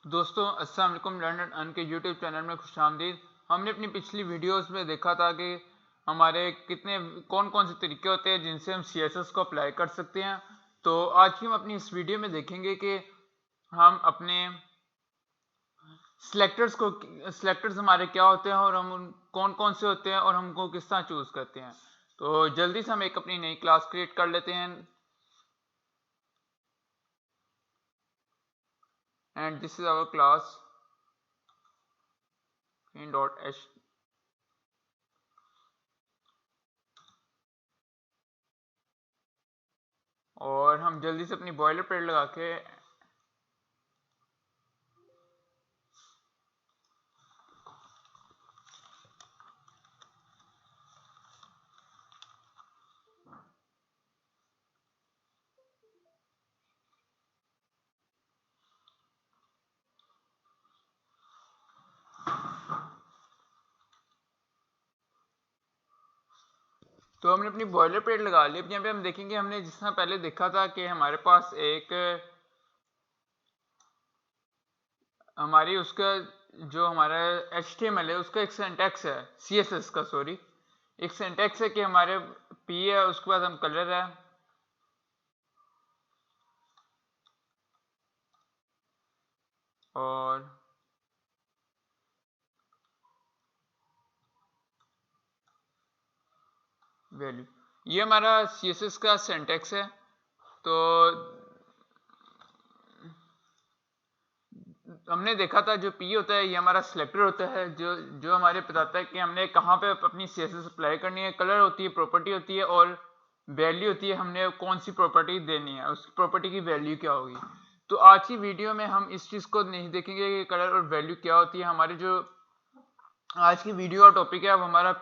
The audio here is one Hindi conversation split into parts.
दोस्तों अस्सलाम वालेकुम। लर्न एंड अर्न के यूट्यूब चैनल में खुशामदीद। हमने अपनी पिछली वीडियोस में देखा था कि हमारे कौन कौन से तरीके होते हैं जिनसे हम सीएसएस को अप्लाई कर सकते हैं। तो आज की हम अपनी इस वीडियो में देखेंगे कि हम अपने सिलेक्टर्स हमारे क्या होते हैं और हम कौन कौन से होते हैं और हमको किस तरह चूज करते हैं। तो जल्दी से हम एक अपनी नई क्लास क्रिएट कर लेते हैं and this is our class in.h। और हम जल्दी से अपनी बॉयलर प्लेट लगा के तो हमने अपनी बॉयलर प्लेट लगा ली। अब यहाँ पे हम देखेंगे, हमने जिस तरह पहले देखा था कि हमारे पास जो हमारा HTML है उसका एक सिंटैक्स है, CSS का सॉरी, एक सिंटैक्स है कि हमारे P है, उसके बाद हम कलर है, और वैल्यू। ये हमारा CSS का सिंटैक्स है। तो हमने देखा था जो P होता है ये हमारा सिलेक्टर होता है, जो जो हमारे बताता है कि हमने कहाँ पे अपनी CSS अप्लाई करनी है। कलर होती है, प्रॉपर्टी होती है, और वैल्यू होती है, हमने कौन सी प्रॉपर्टी देनी है, उस प्रॉपर्टी की वैल्यू क्या होगी। तो आज की वीडियो में हम इस चीज़ को नहीं देखेंगे कि कलर और वैल्यू क्या होती है। हमारे जो आज की वीडियो का टॉपिक है वो हमारा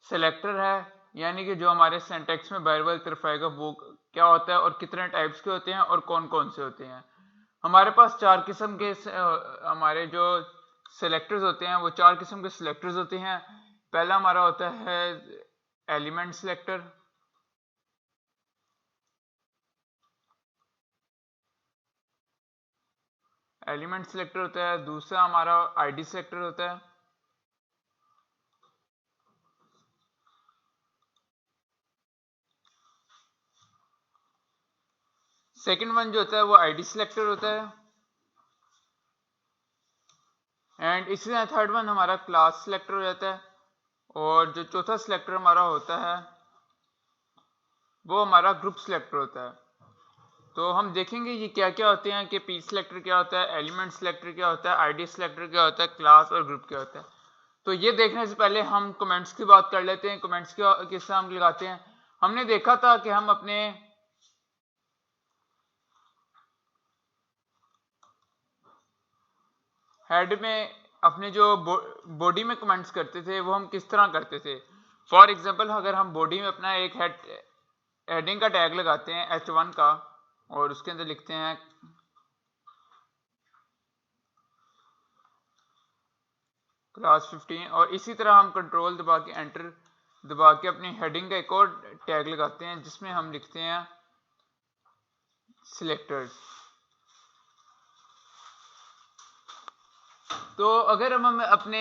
सेलेक्टर है, यानी कि जो हमारे सिंटैक्स में बार बार तरफ आएगा वो क्या होता है और कितने टाइप्स के होते हैं और कौन कौन से होते हैं। हमारे पास चार किस्म के हमारे जो सेलेक्टर्स होते हैं वो चार किस्म के सेलेक्टर्स होते हैं। पहला हमारा होता है एलिमेंट सेलेक्टर, होता है। दूसरा हमारा आईडी सेलेक्टर होता है। सेकंड वन जो होता है वो आईडी सेलेक्टर होता है। एंड इसी तरह थर्ड वन हमारा क्लास सेलेक्टर हो जाता है। और जो चौथा सेलेक्टर हमारा होता है वो हमारा ग्रुप सेलेक्टर होता है। तो हम देखेंगे ये क्या क्या होते हैं कि पी सेलेक्टर क्या होता है, एलिमेंट सेलेक्टर क्या होता है, आईडी सेलेक्टर क्या होता है, क्लास और ग्रुप क्या होता है। तो ये देखने से पहले हम कमेंट्स की बात कर लेते हैं। कमेंट्स किस तरह हम लगाते हैं। हमने देखा था कि हम अपने हेड में अपने जो बॉडी में कमेंट्स करते थे वो हम किस तरह करते थे। फॉर एग्जांपल अगर हम बॉडी में अपना एक हेडिंग का टैग लगाते हैं H1 का और उसके अंदर लिखते हैं क्लास 15, और इसी तरह हम कंट्रोल दबा के एंटर दबा के अपनी हेडिंग का एक और टैग लगाते हैं जिसमें हम लिखते हैं सिलेक्टर्स। तो अगर हम अपने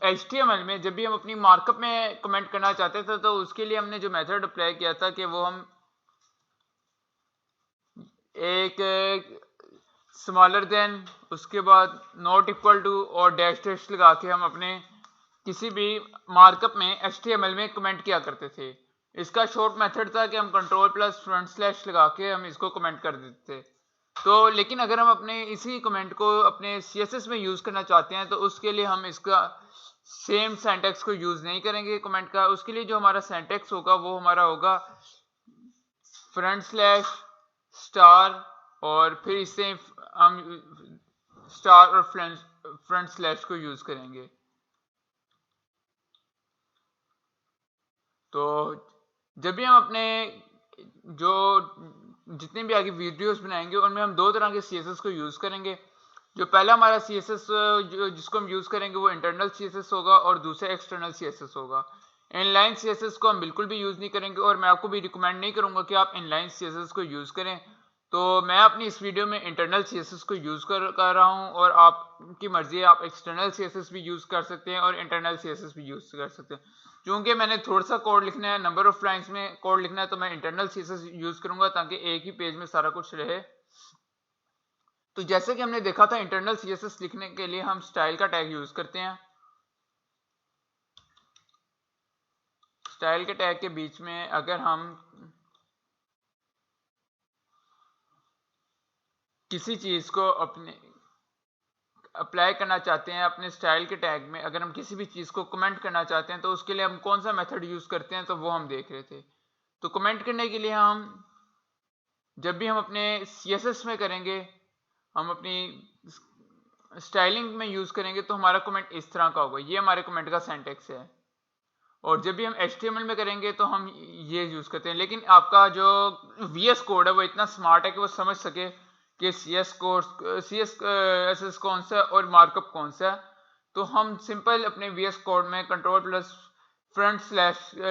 HTML में जब भी हम अपनी मार्कअप में कमेंट करना चाहते थे तो उसके लिए हमने जो मेथड अप्लाई किया था कि वो हम एक स्मॉलर देन, उसके बाद नॉट इक्वल टू और डैश डैश लगा के हम अपने किसी भी मार्कअप में HTML में कमेंट किया करते थे। इसका शॉर्ट मेथड था कि हम कंट्रोल प्लस फ्रंट स्लैश लगा के हम इसको कमेंट कर देते थे। तो लेकिन अगर हम अपने इसी कमेंट को अपने CSS में यूज करना चाहते हैं तो उसके लिए हम इसका सेम सिंटैक्स को यूज नहीं करेंगे कमेंट का। उसके लिए जो हमारा सिंटैक्स होगा वो हमारा होगा फ्रंट स्लैश स्टार, और फिर इससे हम स्टार और फ्रंट स्लैश को यूज करेंगे। तो जब भी हम अपने जो जितने भी आगे वीडियोस बनाएंगे उनमें हम दो तरह के CSS को यूज करेंगे। जो पहला हमारा CSS जिसको हम यूज करेंगे वो इंटरनल CSS होगा और दूसरा एक्सटर्नल CSS होगा। इनलाइन CSS को हम बिल्कुल भी यूज नहीं करेंगे और मैं आपको भी रिकमेंड नहीं करूंगा कि आप इनलाइन CSS को यूज करें, तो मैं अपनी इस वीडियो में इंटरनल सीएसएस को यूज़ कर रहा हूँ, और आपकी मर्ज़ी है, आप एक्सटर्नल सीएसएस भी यूज़ कर सकते हैं और इंटरनल सीएसएस भी यूज़ कर सकते हैं। क्योंकि मैंने थोड़ा सा कोड लिखना है, नंबर ऑफ लाइन्स में कोड लिखना है, तो मैं इंटरनल सीएसएस यूज़ करूँगा ताकि एक ही पेज में सारा कुछ रहे। तो जैसे कि हमने देखा था, इंटरनल सीएसएस लिखने के लिए हम स्टाइल का टैग यूज़ करते हैं। स्टाइल के टैग के बीच में अगर हम किसी चीज़ को अपने अप्लाई करना चाहते हैं अपने स्टाइल के टैग में, अगर हम किसी भी चीज़ को कमेंट करना चाहते हैं, तो उसके लिए हम कौन सा मेथड यूज़ करते हैं, तो वो हम देख रहे थे। तो कमेंट करने के लिए हम जब भी हम अपने सीएसएस में करेंगे, हम अपनी स्टाइलिंग में यूज़ करेंगे, तो हमारा कमेंट इस तरह का होगा। ये हमारे कमेंट का सिंटैक्स है। और जब भी हम HTML में करेंगे तो हम ये यूज़ करते हैं। लेकिन आपका जो VS कोड है वो इतना स्मार्ट है कि वो समझ सके कि CSS कौन सा है और मार्कअप कौन सा है। तो हम सिंपल अपने VS कोड में Ctrl+/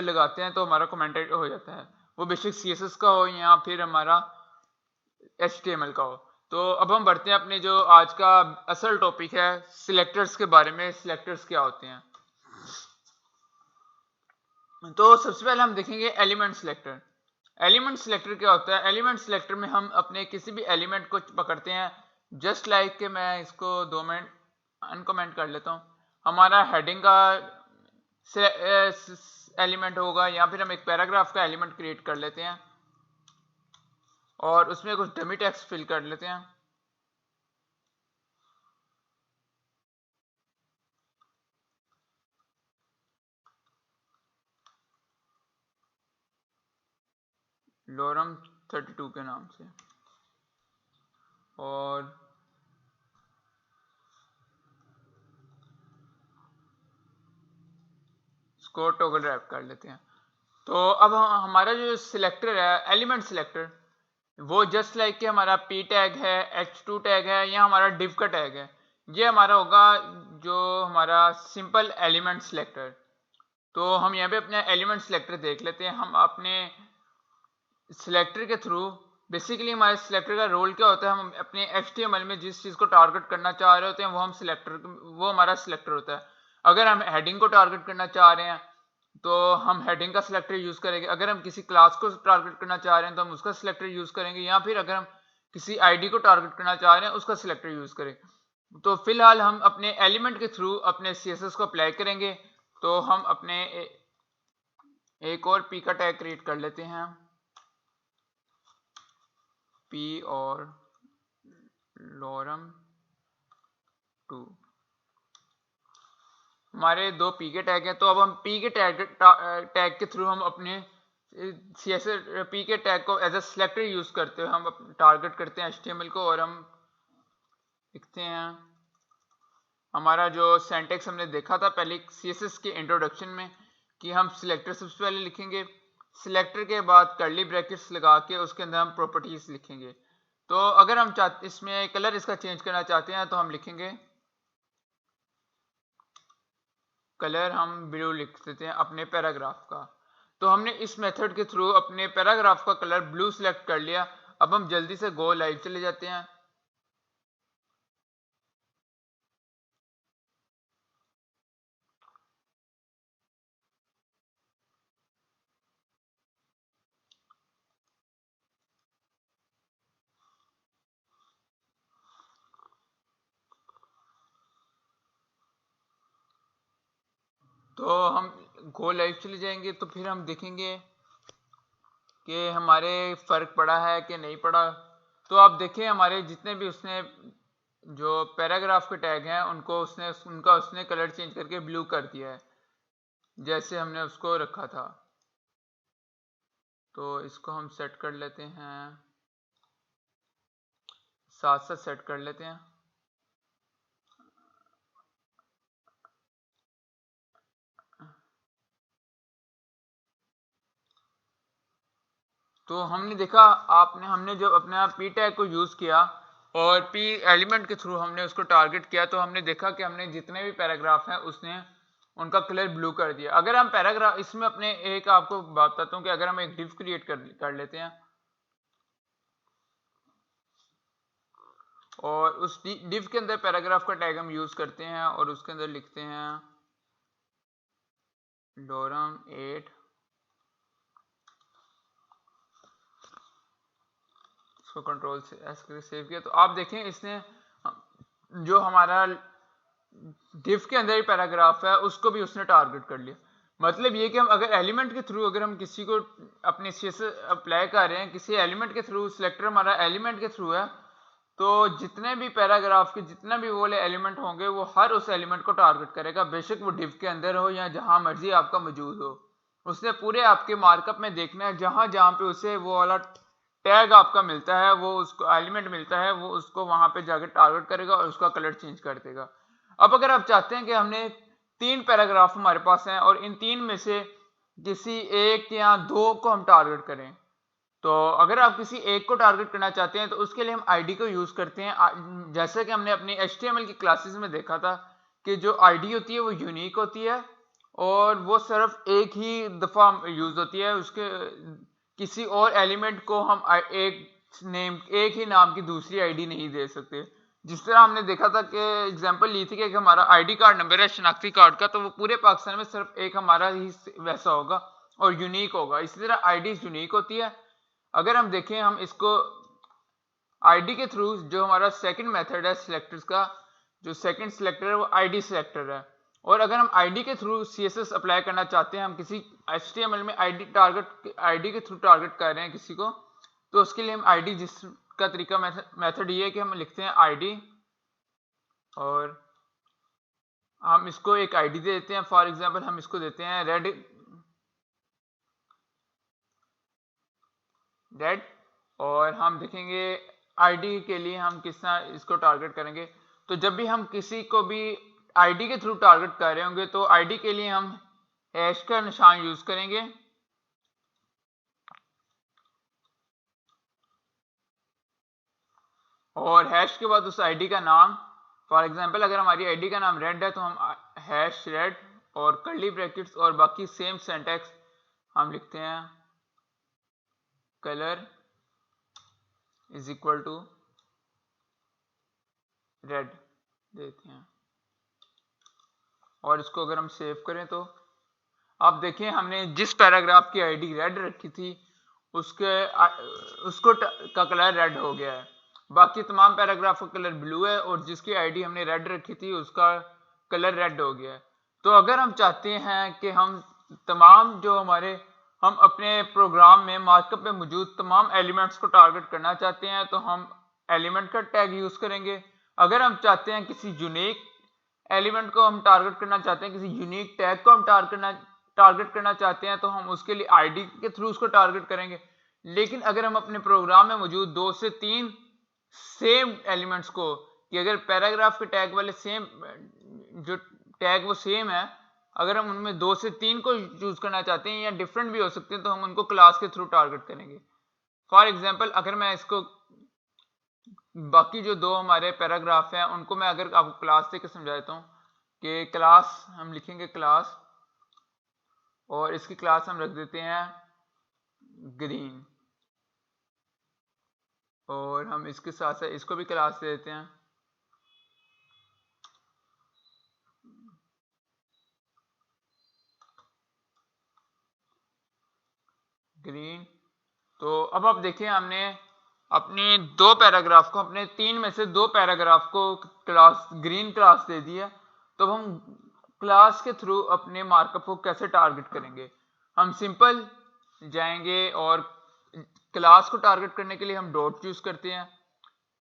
लगाते हैं, तो हमारा कमेंट हो जाता है, वो बेशक CSS का हो या फिर हमारा HTML का हो। तो अब हम बढ़ते हैं अपने जो आज का असल टॉपिक है, सिलेक्टर्स के बारे में। सिलेक्टर्स क्या होते हैं? तो सबसे पहले हम देखेंगे एलिमेंट सिलेक्टर। एलिमेंट सिलेक्टर क्या होता है? एलिमेंट सिलेक्टर में हम अपने किसी भी एलिमेंट को पकड़ते हैं, जस्ट लाइक के मैं इसको 2 मिनट अनकमेंट कर लेता हूँ। हमारा हेडिंग का एलिमेंट होगा, या फिर हम एक पैराग्राफ का एलिमेंट क्रिएट कर लेते हैं और उसमें कुछ डमी टेक्स्ट फिल कर लेते हैं। लोरम 32 के नाम से, और इसको टॉगल रैप कर लेते हैं। तो अब हमारा जो सिलेक्टर है, एलिमेंट सिलेक्टर, वो जस्ट लाइक कि हमारा p टैग है, h2 टैग है, या हमारा div का टैग है, ये हमारा होगा जो हमारा सिंपल एलिमेंट सिलेक्टर। तो हम यहाँ पे अपना एलिमेंट सिलेक्टर देख लेते हैं। हम अपने सिलेक्टर के थ्रू बेसिकली हमारे सिलेक्टर का रोल क्या होता है, हम अपने HTML में जिस चीज़ को टारगेट करना चाह रहे होते हैं वो हमारा सिलेक्टर होता है। अगर हम हेडिंग को टारगेट करना चाह रहे हैं तो हम हेडिंग का सिलेक्टर यूज़ करेंगे। अगर हम किसी क्लास को टारगेट करना चाह रहे हैं तो हम उसका सिलेक्टर यूज़ करेंगे, या फिर अगर हम किसी आईडी को टारगेट करना चाह रहे हैं उसका सिलेक्टर यूज़ करेंगे। तो फिलहाल हम अपने एलिमेंट के थ्रू अपने CSS को अप्लाई करेंगे। तो हम अपने एक और p का टैग क्रिएट कर लेते हैं, p और lorem 2, हमारे 2 p के टैग हैं। तो अब हम p के टैग के थ्रू हम अपने CSS p के टैग को एज ए सिलेक्टर यूज करते हुए हम टारगेट करते हैं HTML को, और हम लिखते हैं हमारा जो सिंटैक्स हमने देखा था पहले CSS के इंट्रोडक्शन में, कि हम सिलेक्टर सबसे पहले लिखेंगे, सिलेक्टर के बाद कर्ली ब्रैकेट्स लगा के उसके अंदर हम प्रॉपर्टीज लिखेंगे। तो अगर हम इसमें कलर इसका चेंज करना चाहते हैं तो हम लिखेंगे कलर, हम ब्लू लिख देते हैं अपने पैराग्राफ का। तो हमने इस मेथड के थ्रू अपने पैराग्राफ का कलर ब्लू सेलेक्ट कर लिया। अब हम जल्दी से गो लाइव चले जाते हैं। तो हम गो लाइव चले जाएंगे, तो फिर हम देखेंगे कि हमारे फ़र्क पड़ा है कि नहीं पड़ा। तो आप देखें हमारे जितने भी उसने जो पैराग्राफ के टैग हैं उनका उसने कलर चेंज करके ब्लू कर दिया है, जैसे हमने उसको रखा था। तो इसको हम सेट कर लेते हैं, साथ साथ सेट कर लेते हैं। तो हमने देखा हमने जब अपना p टैग को यूज़ किया और p एलिमेंट के थ्रू हमने उसको टारगेट किया, तो हमने देखा कि हमने जितने भी पैराग्राफ हैं उसने उनका कलर ब्लू कर दिया। अगर हम पैराग्राफ इसमें अपने एक आपको बात बताता हूँ कि अगर हम एक डिव क्रिएट कर लेते हैं, और उस div के अंदर पैराग्राफ का टैग हम यूज करते हैं और उसके अंदर लिखते हैं lorem 8, इसको कंट्रोल से एस करके सेव किया। तो आप देखें इसने जो हमारा div के अंदर ही पैराग्राफ है उसको भी उसने टारगेट कर लिया। मतलब ये कि हम अगर एलिमेंट के थ्रू अगर हम किसी को अपने CSS अप्लाई कर रहे हैं, किसी एलिमेंट के थ्रू, सिलेक्टर हमारा एलिमेंट के थ्रू है, तो जितने भी पैराग्राफ के जितना भी वो वाले एलिमेंट होंगे वो हर उस एलिमेंट को टारगेट करेगा, बेशक वो div के अंदर हो या जहां मर्जी आपका मौजूद हो। उसने पूरे आपके मार्कअप में देखना है, जहां जहां पे उसे वो वाला टैग आपका मिलता है, वो उसको एलिमेंट मिलता है, वो उसको वहां पे जाकर टारगेट करेगा और उसका कलर चेंज कर देगा। अब अगर आप चाहते हैं कि हमने 3 पैराग्राफ हमारे पास हैं और इन 3 में से किसी एक या 2 को हम टारगेट करें, तो अगर आप किसी एक को टारगेट करना चाहते हैं तो उसके लिए हम आईडी को यूज करते हैं। जैसे कि हमने अपनी HTML की क्लासेस में देखा था कि जो आईडी होती है वो यूनिक होती है और वो सिर्फ एक ही दफा यूज होती है, उसके किसी और एलिमेंट को हम एक ही नाम की दूसरी आईडी नहीं दे सकते। जिस तरह हमने देखा था कि एग्जांपल ली थी कि हमारा आईडी कार्ड नंबर है शनाख्ती कार्ड का, तो वो पूरे पाकिस्तान में सिर्फ एक हमारा ही वैसा होगा और यूनिक होगा। इसी तरह आईडी यूनिक होती है। अगर हम देखें, हम इसको आईडी के थ्रू जो हमारा सेकंड मेथड है सिलेक्टर्स का, जो सेकंड सिलेक्टर है वो आईडी सिलेक्टर है। और अगर हम आईडी के थ्रू CSS अप्लाई करना चाहते हैं, हम किसी HTML में आईडी के थ्रू टारगेट कर रहे हैं किसी को, तो उसके लिए हम आईडी जिसका तरीका मेथड ये है कि हम लिखते हैं आईडी और हम इसको एक आईडी दे देते हैं। फॉर एग्जांपल हम इसको देते हैं रेड और हम देखेंगे आईडी के लिए हम किस तरह इसको टारगेट करेंगे। तो जब भी हम किसी को भी आईडी के थ्रू टारगेट कर रहे होंगे तो आईडी के लिए हम हैश का निशान यूज करेंगे और हैश के बाद उस आईडी का नाम, फॉर एग्जांपल अगर हमारी आईडी का नाम रेड है तो हम हैश रेड और कर्ली ब्रैकेट्स और बाकी सेम सिंटैक्स हम लिखते हैं colour is equal to red देते हैं और इसको अगर हम सेव करें तो आप देखें हमने जिस पैराग्राफ की आईडी रेड रखी थी उसको का कलर रेड हो गया है। बाकी तमाम पैराग्राफ का कलर ब्लू है और जिसकी आईडी हमने रेड रखी थी उसका कलर रेड हो गया है। तो अगर हम चाहते हैं कि हम तमाम जो हम अपने प्रोग्राम में मार्कअप में मौजूद तमाम एलिमेंट्स को टारगेट करना चाहते हैं तो हम एलिमेंट का टैग यूज करेंगे। अगर हम चाहते हैं किसी यूनिक एलिमेंट को हम टारगेट करना चाहते हैं, किसी यूनिक टैग को हम टारगेट करना चाहते हैं, तो हम उसके लिए आईडी के थ्रू उसको टारगेट करेंगे। लेकिन अगर हम अपने प्रोग्राम में मौजूद 2 से 3 सेम एलिमेंट्स को, कि अगर पैराग्राफ के टैग वाले सेम जो टैग वो सेम है, अगर हम उनमें 2 से 3 को चूज करना चाहते हैं या डिफरेंट भी हो सकते हैं, तो हम उनको क्लास के थ्रू टारगेट करेंगे। फॉर एग्जांपल अगर मैं इसको बाकी जो 2 हमारे पैराग्राफ हैं उनको मैं अगर आपको क्लास देकर समझा देता हूँ कि क्लास हम लिखेंगे क्लास और इसकी क्लास हम रख देते हैं ग्रीन और हम इसके साथ साथ इसको भी क्लास दे देते हैं ग्रीन। तो अब आप देखिए हमने अपने 2 पैराग्राफ को, अपने 3 में से 2 पैराग्राफ को क्लास ग्रीन क्लास दे दिया। तो हम क्लास के थ्रू अपने मार्कअप को कैसे टारगेट करेंगे? हम सिंपल जाएंगे और क्लास को टारगेट करने के लिए हम डॉट यूज करते हैं।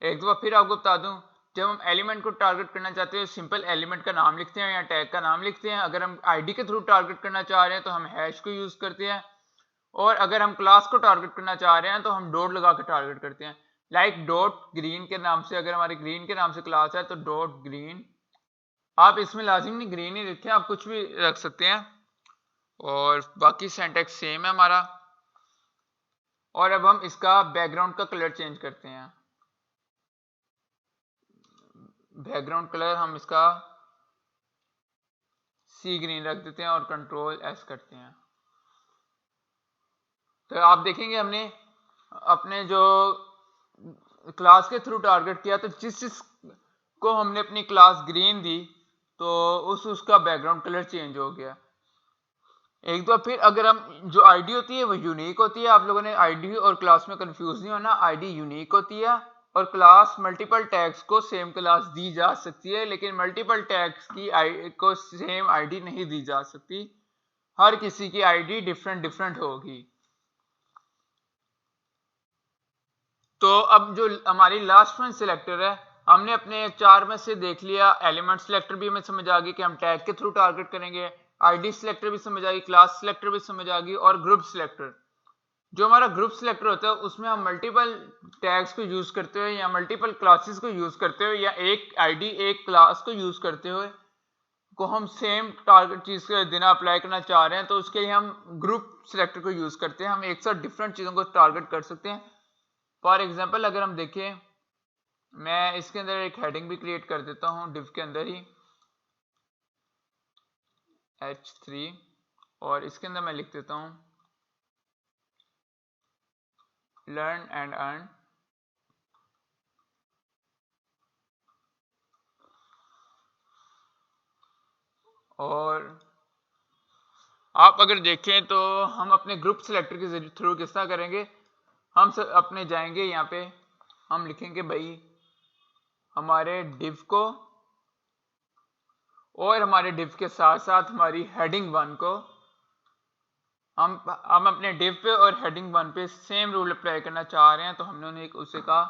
एक दफा फिर आपको बता दूं, जब हम एलिमेंट को टारगेट करना चाहते हैं सिंपल एलिमेंट का नाम लिखते हैं या टैग का नाम लिखते हैं। अगर हम आईडी के थ्रू टारगेट करना चाह रहे हैं तो हम हैश को यूज करते हैं और अगर हम क्लास को टारगेट करना चाह रहे हैं तो हम डॉट लगा कर टारगेट करते हैं। लाइक डॉट ग्रीन के नाम से, अगर हमारे ग्रीन के नाम से क्लास है तो डॉट ग्रीन, आप इसमें लाजिम नहीं ग्रीन ही लिखें, आप कुछ भी रख सकते हैं और बाकी सिंटैक्स सेम है हमारा। और अब हम इसका बैकग्राउंड का कलर चेंज करते हैं। बैकग्राउंड कलर हम इसका सी ग्रीन रख देते हैं और कंट्रोल एस करते हैं। तो आप देखेंगे हमने अपने जो क्लास के थ्रू टारगेट किया, तो जिस को हमने अपनी क्लास ग्रीन दी तो उसका बैकग्राउंड कलर चेंज हो गया। एक बार फिर अगर हम जो आईडी होती है वो यूनिक होती है, आप लोगों ने आईडी और क्लास में कंफ्यूज नहीं होना। आईडी यूनिक होती है और क्लास मल्टीपल टैग्स को सेम क्लास दी जा सकती है, लेकिन मल्टीपल टैग्स की को सेम आईडी नहीं दी जा सकती। हर किसी की आईडी डिफरेंट होगी। तो अब जो हमारी लास्ट वन सिलेक्टर है, हमने अपने 4 में से देख लिया। एलिमेंट सिलेक्टर भी हमें समझ आ गई कि हम टैग के थ्रू टारगेट करेंगे, आईडी सिलेक्टर भी समझ आ गई, क्लास सिलेक्टर भी समझ आ गई, और ग्रुप सिलेक्टर। जो हमारा ग्रुप सिलेक्टर होता है उसमें हम मल्टीपल टैग्स को यूज करते हुए या मल्टीपल क्लासेस को यूज करते हुए या एक आईडी एक क्लास को यूज करते हुए को हम सेम टारगेट चीज के देना अप्लाई करना चाह रहे हैं, तो उसके लिए हम ग्रुप सिलेक्टर को यूज करते हैं। हम एक साथ डिफरेंट चीजों को टारगेट कर सकते हैं। फॉर एग्जाम्पल अगर हम देखें, मैं इसके अंदर एक हेडिंग भी क्रिएट कर देता हूं डिव के अंदर ही, H3, और इसके अंदर मैं लिख देता हूं लर्न एंड अर्न। और आप अगर देखें तो हम अपने ग्रुप सिलेक्टर के थ्रू किस तरह करेंगे, हम सब अपने जाएंगे यहाँ पे, हम लिखेंगे भाई हमारे डिव को, और हमारे डिव के साथ साथ हमारी हेडिंग 1 को हम अपने डिव पे और हेडिंग 1 पे सेम रूल अप्लाई करना चाह रहे हैं। तो हमने उसे कहा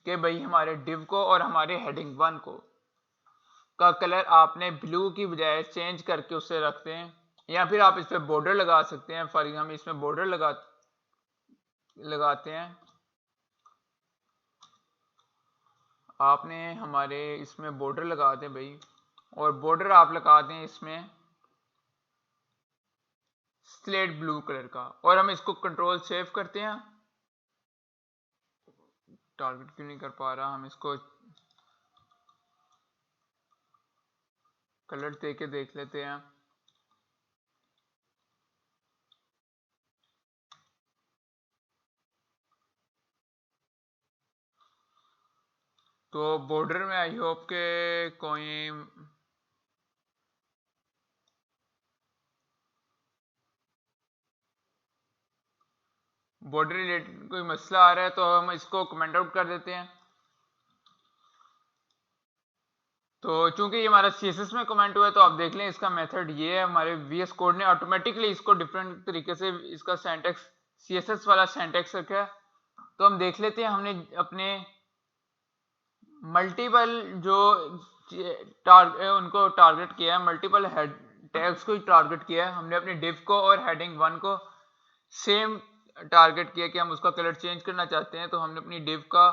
कि भाई हमारे डिव को और हमारे हेडिंग 1 को का कलर आपने ब्लू की बजाय चेंज करके उसे रखते हैं, या फिर आप इस पे बॉर्डर लगा सकते हैं। फॉर एग्जाम्पल इसमें बॉर्डर लगाते हैं, आपने हमारे इसमें बॉर्डर लगा दें भाई, और बॉर्डर आप लगा दें इसमें स्लेट ब्लू कलर का, और हम इसको कंट्रोल सेव करते हैं। टारगेट क्यों नहीं कर पा रहा, हम इसको कलर दे के देख लेते हैं। तो बॉर्डर में आई होप के कोई बॉर्डर रिलेटेड कोई मसला आ रहा है, तो हम इसको कमेंट आउट कर देते हैं। तो चूंकि ये हमारा CSS में कमेंट हुआ है, तो आप देख लें इसका मेथड ये है। हमारे VS कोड ने ऑटोमेटिकली इसको डिफरेंट तरीके से इसका सिंटैक्स CSS वाला सिंटैक्स रखा है। तो हम देख लेते हैं, हमने अपने मल्टीपल जो उनको टारगेट किया है, मल्टीपल हेड टैग्स को टारगेट किया है। हमने अपने डिव को और हेडिंग 1 को सेम टारगेट किया कि हम उसका कलर चेंज करना चाहते हैं। तो हमने अपनी डिव का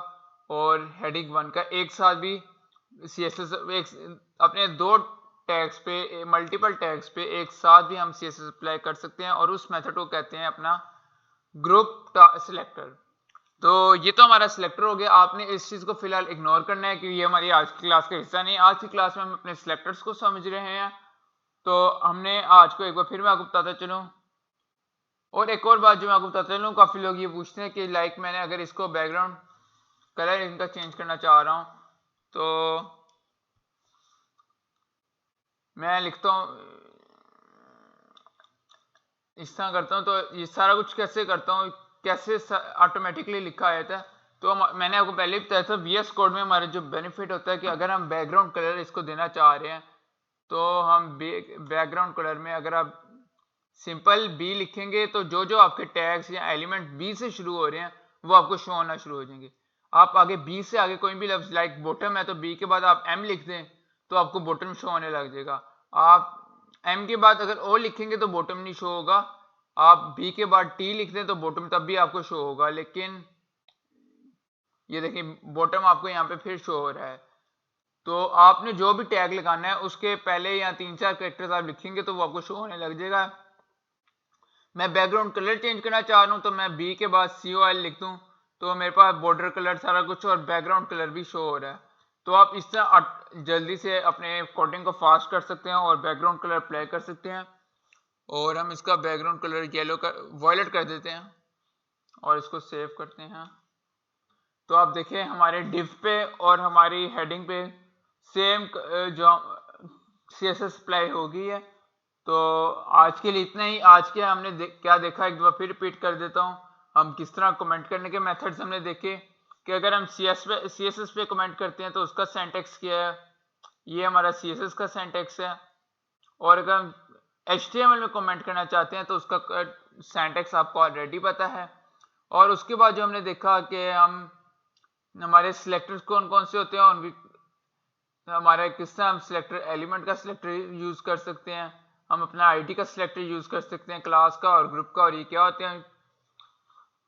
और हेडिंग 1 का एक साथ भी CSS अपने दो टैग्स पे, मल्टीपल टैग्स पे एक साथ भी हम CSS अप्लाई कर सकते हैं, और उस मेथड को कहते हैं अपना ग्रुप सिलेक्टर। तो ये तो हमारा सिलेक्टर हो गया। आपने इस चीज को फिलहाल इग्नोर करना है क्योंकि ये हमारी आज की क्लास का हिस्सा नहीं। आज की क्लास में हम अपने सिलेक्टर्स को समझ रहे हैं। तो हमने आज को एक बार फिर मैं आपको बताता चलूं, और एक और बात जो मैं आपको बताता चलूं, काफी लोग ये पूछते हैं कि लाइक मैंने अगर इसको बैकग्राउंड कलर इनका चेंज करना चाह रहा हूं, तो मैं लिखता हूं इस तरह करता हूं। तो ये सारा कुछ कैसे करता हूं, कैसे ऑटोमेटिकली लिखा जाता है। तो मैंने आपको पहले भी बताया था, VS कोड में हमारा जो बेनिफिट होता है कि अगर हम बैकग्राउंड कलर इसको देना चाह रहे हैं, तो हम बैकग्राउंड कलर में अगर आप सिंपल B लिखेंगे, तो जो जो आपके टैग्स या एलिमेंट B से शुरू हो रहे हैं वो आपको शो होना शुरू हो जाएंगे। आप आगे B से आगे कोई भी लफ्ज लाइक बॉटम है, तो B के बाद आप M लिख दें तो आपको बॉटम शो होने लग जाएगा। आप M के बाद अगर O लिखेंगे तो बॉटम नहीं शो होगा। आप B के बाद T लिख दें तो बॉटम तब भी आपको शो होगा, लेकिन ये देखिए बॉटम आपको यहाँ पे फिर शो हो रहा है। तो आपने जो भी टैग लगाना है उसके पहले या 3-4 कैरेक्टर्स आप लिखेंगे तो वो आपको शो होने लग जाएगा। मैं बैकग्राउंड कलर चेंज करना चाह रहा हूँ, तो मैं B के बाद COL लिख दूँ तो मेरे पास बॉर्डर कलर सारा कुछ और बैकग्राउंड कलर भी शो हो रहा है। तो आप इस तरह जल्दी से अपने कोडिंग को फास्ट कर सकते हैं और बैकग्राउंड कलर अप्लाई कर सकते हैं। और हम इसका बैकग्राउंड कलर येलो कर वॉयलेट कर देते हैं और इसको सेव करते हैं। तो आप देखें हमारे div पे और हमारी हेडिंग पे सेम जो CSS अप्लाई हो गई है। तो आज के लिए इतना ही। आज के हमने क्या देखा, एक बार फिर रिपीट कर देता हूँ। हम किस तरह कमेंट करने के मेथड्स हमने देखे कि अगर हम CSS पे कमेंट करते हैं तो उसका सिंटैक्स क्या है, ये हमारा CSS का सिंटैक्स है। और अगर हम HTML में कमेंट करना चाहते हैं तो उसका सिंटैक्स आपको ऑलरेडी पता है। और उसके बाद जो हमने देखा कि हमारे सिलेक्टर्स कौन कौन से होते हैं, उनकी हमारा किस तरह हम सिलेक्टर एलिमेंट का सिलेक्टर यूज कर सकते हैं, हम अपना आईडी का सिलेक्टर यूज कर सकते हैं, क्लास का और ग्रुप का, और ये क्या होते हैं।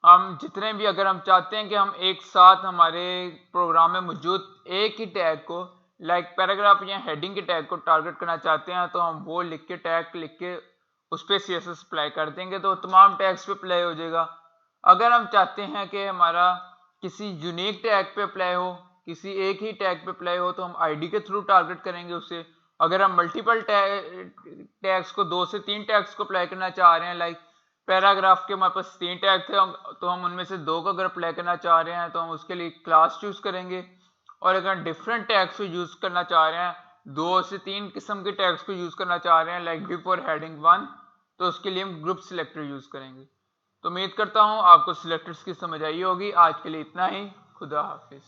हम जितने भी, अगर हम चाहते हैं कि हम एक साथ हमारे प्रोग्राम में मौजूद एक ही टैग को, लाइक पैराग्राफ या हेडिंग के टैग को टारगेट करना चाहते हैं, तो हम वो लिख के टैग लिख के उस पर CSS अप्लाई कर देंगे तो तमाम टैग्स पे अप्लाई हो जाएगा। अगर हम चाहते हैं कि हमारा किसी यूनिक टैग पे अप्लाई हो, किसी एक ही टैग पे अप्लाई हो, तो हम आईडी के थ्रू टारगेट करेंगे उसे। अगर हम मल्टीपल टैग्स को, 2 से 3 टैग्स को अप्लाई करना चाह रहे हैं, लाइक पैराग्राफ के हमारे पास 3 टैग थे, तो हम उनमें से 2 को अगर अप्लाई करना चाह रहे हैं तो हम उसके लिए क्लास चूज करेंगे। और अगर डिफरेंट टैग्स को यूज करना चाह रहे हैं, 2 से 3 किस्म के टैग्स को यूज करना चाह रहे हैं, लाइक बिफोर हेडिंग 1, तो उसके लिए हम ग्रुप सिलेक्टर यूज करेंगे। तो उम्मीद करता हूँ आपको सिलेक्टर्स की समझ आई होगी। आज के लिए इतना ही। खुदा हाफिज।